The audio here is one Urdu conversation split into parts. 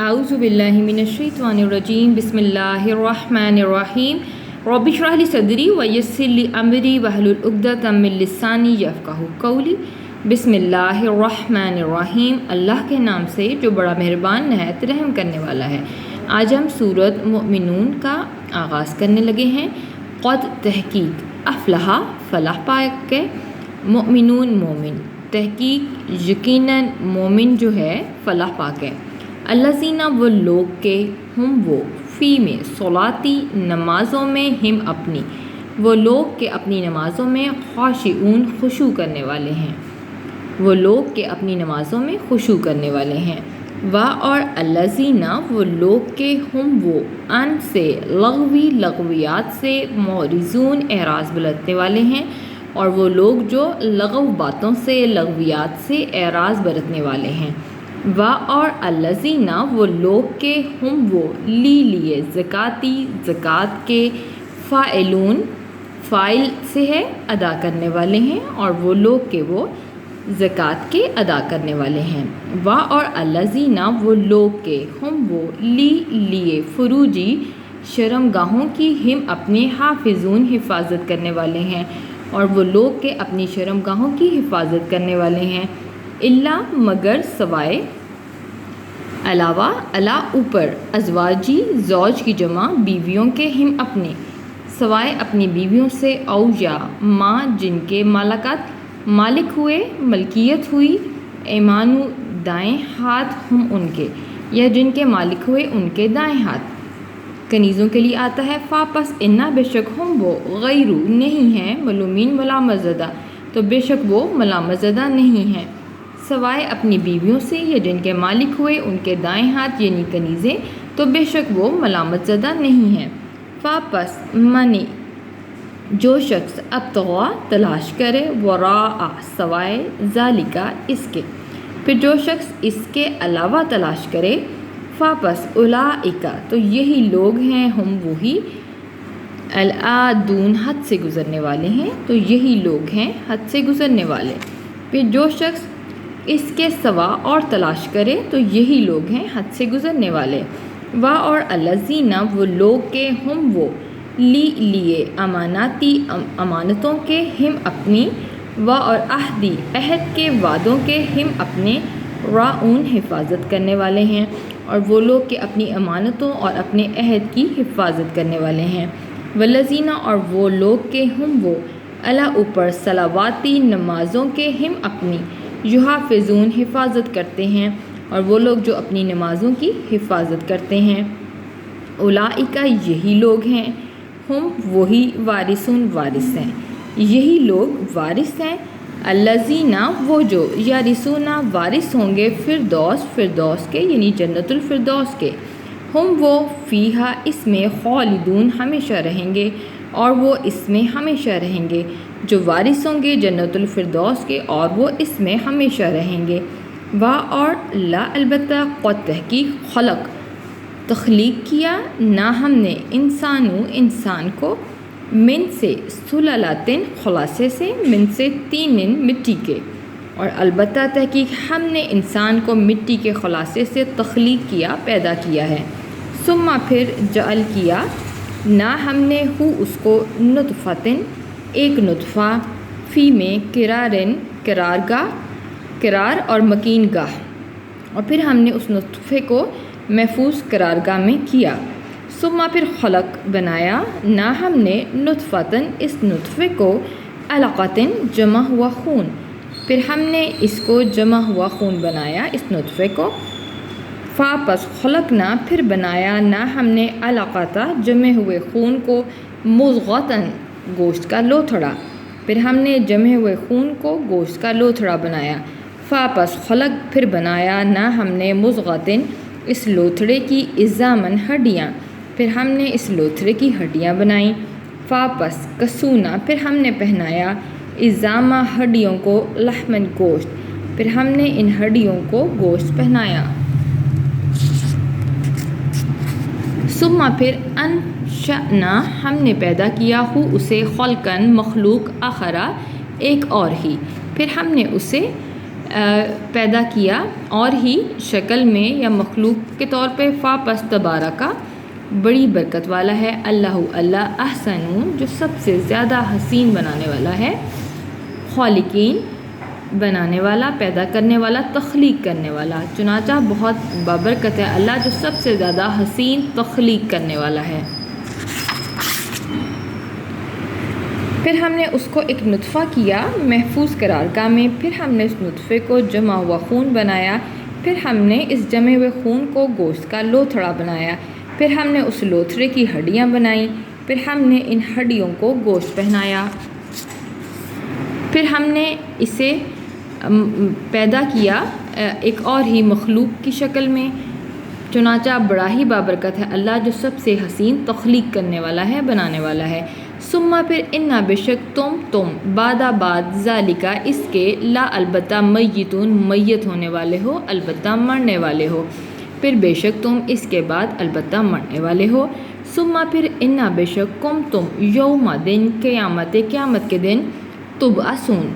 اعوذ باللہ من الشیطان الرجیم بسم اللہ الرحمن الرحیم رب اشرح لی صدری ویسر لی امری واحلل عقدۃ من لسانی یفقہوا قولی۔ بسم اللہ الرحمن الرحیم، اللہ کے نام سے جو بڑا مہربان نہایت رحم کرنے والا ہے۔ آج ہم سورۃ مؤمنون کا آغاز کرنے لگے ہیں۔ قد تحقیق، افلح فلاح پا کے، مؤمنون مومن، تحقیق یقیناً مومن جو ہے فلاح پا کے۔ الذین وہ لوگ کے، ہم وہ، فی میں، صلاتی نمازوں میں، ہم اپنی، وہ لوگ کے اپنی نمازوں میں، خاشعون خشوع کرنے والے ہیں، وہ لوگ کے اپنی نمازوں میں خشوع کرنے والے ہیں۔ اور الذین وہ لوگ کے، ہم وہ، ان سے، لغویات سے، معرضون اعراض برتنے والے ہیں، اور وہ لوگ جو لغو باتوں سے، لغویات سے اعراض برتنے والے ہیں۔ اور الذین وہ لوگ کے، ہم وہ، لیے زکاتی زکوٰۃ کے، فاعلون فاعل سے ہے ادا کرنے والے ہیں، اور وہ لوگ کے وہ زکوٰۃ کے ادا کرنے والے ہیں۔ اور الذین وہ لوگ کے، ہم وہ، لیے فروجی شرمگاہوں کی، ہم اپنے، حافظون حفاظت کرنے والے ہیں، اور وہ لوگ کے اپنی شرمگاہوں کی حفاظت کرنے والے ہیں۔ اللہ مگر، سوائے، علاوہ، الا اوپر، ازواجی زوج کی جمع، بیویوں کے، ہم اپنے، سوائے اپنی بیویوں سے، او یا ماں جن کے، مالکات مالک ہوئے، ملکیت ہوئی، ایمانو دائیں ہاتھ، ہم ان کے، یا جن کے مالک ہوئے ان کے دائیں ہاتھ۔ کنیزوں کے لیے آتا ہے پس انا بے شک، ہم وہ، غیرو نہیں ہیں، ملومین ملامت زدہ، تو بے شک وہ ملامت زدہ نہیں ہیں، سوائے اپنی بیویوں سے، یا جن کے مالک ہوئے ان کے دائیں ہاتھ یعنی کنیزیں، تو بے شک وہ ملامت زدہ نہیں ہیں۔ پس منی جو شخص، ابتغا تلاش کرے، وراء سوائے، ذالکا اس کے، پھر جو شخص اس کے علاوہ تلاش کرے، پس اولئک تو یہی لوگ ہیں، ہم وہی، العادون حد سے گزرنے والے ہیں، تو یہی لوگ ہیں حد سے گزرنے والے۔ پھر جو شخص اس کے سوا اور تلاش کرے، تو یہی لوگ ہیں حد سے گزرنے والے۔ اور الذین وہ لوگ کے، ہم وہ، لیے اماناتی امانتوں کے، ہم اپنی، اور عہدی عہد کے، وعدوں کے، ہم اپنے، راؤن حفاظت کرنے والے ہیں، اور وہ لوگ کے اپنی امانتوں اور اپنے عہد کی حفاظت کرنے والے ہیں۔ والذین اور وہ لوگ کے، ہم وہ، الا اوپر، صلواتی نمازوں کے، ہم اپنی، یحافظون حفاظت کرتے ہیں، اور وہ لوگ جو اپنی نمازوں کی حفاظت کرتے ہیں۔ اولئک یہی لوگ ہیں، ہم وہی، وارثون وارث ہیں، یہی لوگ وارث ہیں، الذین وہ جو، یرثون وارث ہوں گے، فردوس کے یعنی جنت الفردوس کے، ہم وہ، فیہا اس میں، خالدون ہمیشہ رہیں گے، اور وہ اس میں ہمیشہ رہیں گے، جو وارث ہوں گے جنت الفردوس کے، اور وہ اس میں ہمیشہ رہیں گے۔ اور لا البتہ، قد تحقیق، خلق تخلیق کیا، نہ ہم نے، انسان کو، من سے، سلالاتن خلاصے سے، من سے، تینن مٹی کے، اور البتہ تحقیق ہم نے انسان کو مٹی کے خلاصے سے تخلیق کیا، پیدا کیا ہے۔ ثم پھر، جعل کیا، نہ ہم نے، ہو اس کو، نطفتن ایک نطفہ، فی میں، قرار اور مکین گاہ، اور پھر ہم نے اس نطفے کو محفوظ قرارگاہ میں کیا۔ ثم پھر خلق بنایا، نہ ہم نے، نطفتن اس نطفے کو، علقتن جمع ہوا خون، پھر ہم نے اس کو جمع ہوا خون بنایا، اس نطفے کو۔ پس خلقنا پھر بنایا، نہ ہم نے، علقتا جمع ہوئے خون کو، مضغۃً گوشت کا لوتھڑا، پھر ہم نے جمع ہوئے خون کو گوشت کا لوتھڑا بنایا۔ پس خلق پھر بنایا، نہ ہم نے، مضغۃً اس لوتھڑے کی، عظامً ہڈیاں، پھر ہم نے اس لوتھڑے کی ہڈیاں بنائیں۔ پس کسونا پھر ہم نے پہنایا، عظامہ ہڈیوں کو، لحمًا گوشت، پھر ہم نے ان ہڈیوں کو گوشت پہنایا۔ ثم پھر، انشأنا ہم نے پیدا کیا، ہو اسے، خلقاً مخلوق، آخرا ایک اور ہی، پھر ہم نے اسے پیدا کیا اور ہی شکل میں یا مخلوق کے طور پہ، فا پس تبارکہ بڑی برکت والا ہے، اللہ اللہ احسن جو سب سے زیادہ حسین بنانے والا ہے، خالقین بنانے والا، پیدا کرنے والا، تخلیق کرنے والا، چنانچہ بہت بابرکت ہے اللہ جو سب سے زیادہ حسین تخلیق کرنے والا ہے۔ پھر ہم نے اس کو ایک نطفہ کیا محفوظ قرارگاہ میں، پھر ہم نے اس نطفے کو جمع ہوا خون بنایا، پھر ہم نے اس جمے ہوئے خون کو گوشت کا لوتھڑا بنایا، پھر ہم نے اس لوتھڑے کی ہڈیاں بنائیں، پھر ہم نے ان ہڈیوں کو گوشت پہنایا، پھر ہم نے اسے پیدا کیا ایک اور ہی مخلوق کی شکل میں، چنانچہ بڑا ہی بابرکت ہے اللہ جو سب سے حسین تخلیق کرنے والا ہے، بنانے والا ہے۔ ثم پھر انا بشک تم بعد ذالکہ اس کے لا البتہ میتون میت ہونے والے ہو، البتہ مرنے والے ہو، پھر بے شک تم اس کے بعد البتہ مرنے والے ہو۔ ثم پھر انا بشک تم یوم دن قیامت کے دن تبعثون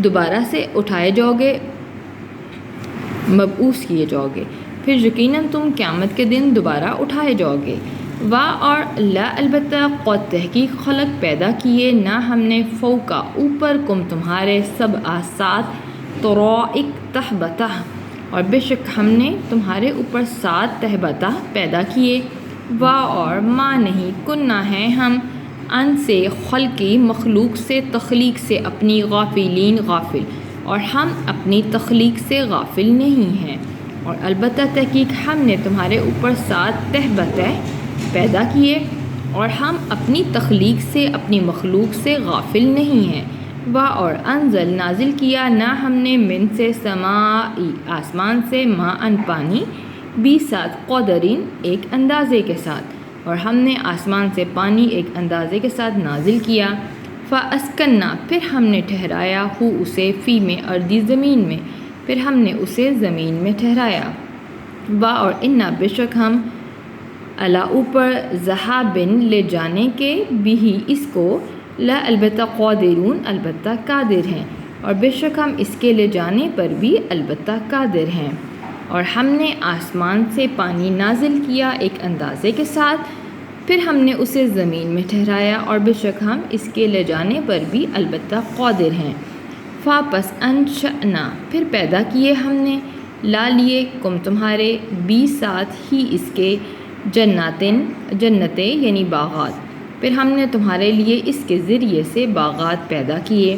دوبارہ سے اٹھائے جاؤ گے، مبعوث کیے جاؤ گے، پھر یقیناً تم قیامت کے دن دوبارہ اٹھائے جاؤ گے۔ اور لا البتہ قد تحقیق خلق پیدا کیے نہ ہم نے فوقا اوپر کم تمہارے سب سات طرائق تہبتہ اور بے شک ہم نے تمہارے اوپر 7 تہبتہ پیدا کیے۔ اور ماں نہیں کننا ہے ہم ان سے خلقی مخلوق سے تخلیق سے اپنی غافلین غافل، اور ہم اپنی تخلیق سے غافل نہیں ہیں، اور البتہ تحقیق ہم نے تمہارے اوپر 7 تہبتہ پیدا کیے اور ہم اپنی تخلیق سے اپنی مخلوق سے غافل نہیں ہیں۔ اور انزل نازل کیا نہ ہم نے من سے سمائی آسمان سے ماء ان پانی، بسات قدرین ایک اندازے کے ساتھ، اور ہم نے آسمان سے پانی ایک اندازے کے ساتھ نازل کیا۔ فاسکنا پھر ہم نے ٹھہرایا ہو اسے فی میں اردی زمین میں، پھر ہم نے اسے زمین میں ٹھہرایا۔ اور انا بے شک ہم اللہ اوپر ذہابن لے جانے کے بھی اس کو لا البتہ قادرون البتہ قادر ہیں، اور بے شک ہم اس کے لے جانے پر بھی البتہ قادر ہیں۔ اور ہم نے آسمان سے پانی نازل کیا ایک اندازے کے ساتھ، پھر ہم نے اسے زمین میں ٹھہرایا، اور بے شک ہم اس کے لے جانے پر بھی البتہ قادر ہیں۔ پس انشأنا پھر پیدا کیے ہم نے لا لیے کم تمہارے بھی ساتھ ہی اس کے جنتیں یعنی باغات، پھر ہم نے تمہارے لیے اس کے ذریعے سے باغات پیدا کیے،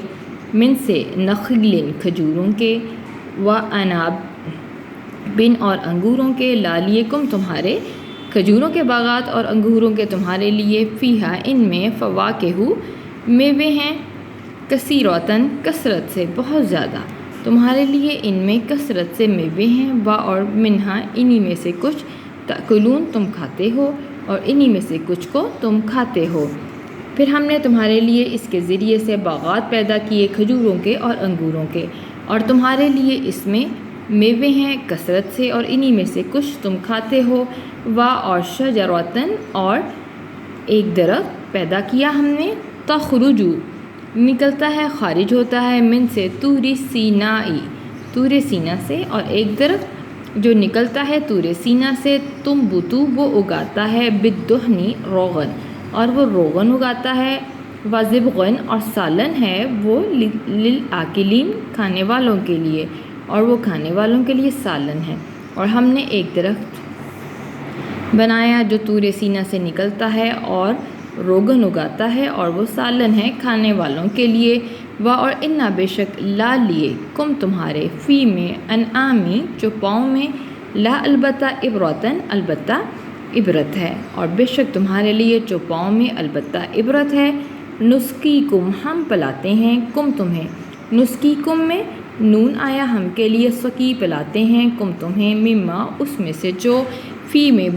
من سے نخل کھجوروں کے، و اناب بن اور انگوروں کے، لا لیے کم تمہارے کھجوروں کے باغات اور انگوروں کے تمہارے لیے، فیہا ان میں فواکہ میوے ہیں، کثیرتاً کثرت سے بہت زیادہ، تمہارے لیے ان میں کثرت سے میوے ہیں، اور منہا انہی میں سے کچھ تأکلون تم کھاتے ہو، اور انہی میں سے کچھ کو تم کھاتے ہو۔ پھر ہم نے تمہارے لیے اس کے ذریعے سے باغات پیدا کیے کھجوروں کے اور انگوروں کے، اور تمہارے لیے اس میں میوے ہیں کثرت سے، اور انہی میں سے کچھ تم کھاتے ہو۔ اور شجرتاً اور ایک درخت پیدا کیا ہم نے، تخرجو نکلتا ہے خارج ہوتا ہے، من سے طور سینائی طور سینا سے، اور ایک درخت جو نکلتا ہے طور سینا سے، تم بتو وہ اگاتا ہے بالدہنی روغن، اور وہ روغن اگاتا ہے، وزبغن اور سالن ہے وہ للآکلین کھانے والوں کے لیے، اور وہ کھانے والوں کے لیے سالن ہے۔ اور ہم نے ایک درخت بنایا جو طور سینا سے نکلتا ہے اور روغن اگاتا ہے، اور وہ سالن ہے کھانے والوں کے لیے۔ اور انا بے شک لا لیے کم تمہارے فی میں انعامی چوپاؤں میں، لا البتہ عبرتاً البتہ عبرت ہے، اور بے شک تمہارے لیے چوپاؤں میں البتہ عبرت ہے۔ نسقیکم ہم پلاتے ہیں کم تمہیں، نسقیکم میں نون آیا ہم کے لیے، سقی پلاتے ہیں کم تمہیں، مما اس میں سے جو فی میں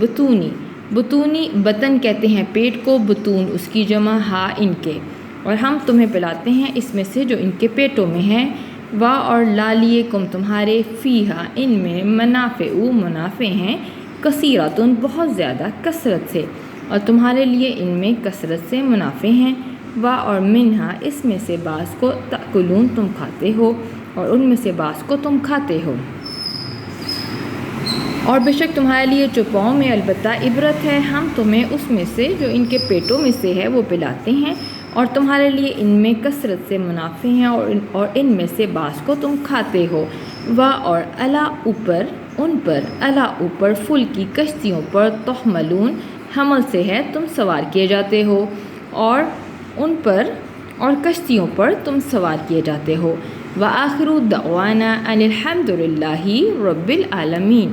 بطونی بطن کہتے ہیں پیٹ کو، بطون اس کی جمع ہا ان کے، اور ہم تمہیں پلاتے ہیں اس میں سے جو ان کے پیٹوں میں ہیں۔ اور لا لیے کم تمہارے فیہا ان میں منافع ہیں، کثیرتن بہت زیادہ کثرت سے، اور تمہارے لیے ان میں کثرت سے منافع ہیں۔ اور منہا اس میں سے بعض کو تأکلون تم کھاتے ہو، اور ان میں سے بعض کو تم کھاتے ہو۔ اور بے شک تمہارے لیے چوپاؤں میں البتہ عبرت ہے، ہم تمہیں اس میں سے جو ان کے پیٹوں میں سے ہے وہ پلاتے ہیں، اور تمہارے لیے ان میں کثرت سے منافع ہیں، اور ان میں سے بعض کو تم کھاتے ہو۔ اور ان پر اوپر فل کی کشتیوں پر تحملون حمل سے ہے تم سوار کیے جاتے ہو، اور ان پر اور کشتیوں پر تم سوار کیے جاتے ہو۔ وآخر دعوانا ان الحمد للہ رب العالمین۔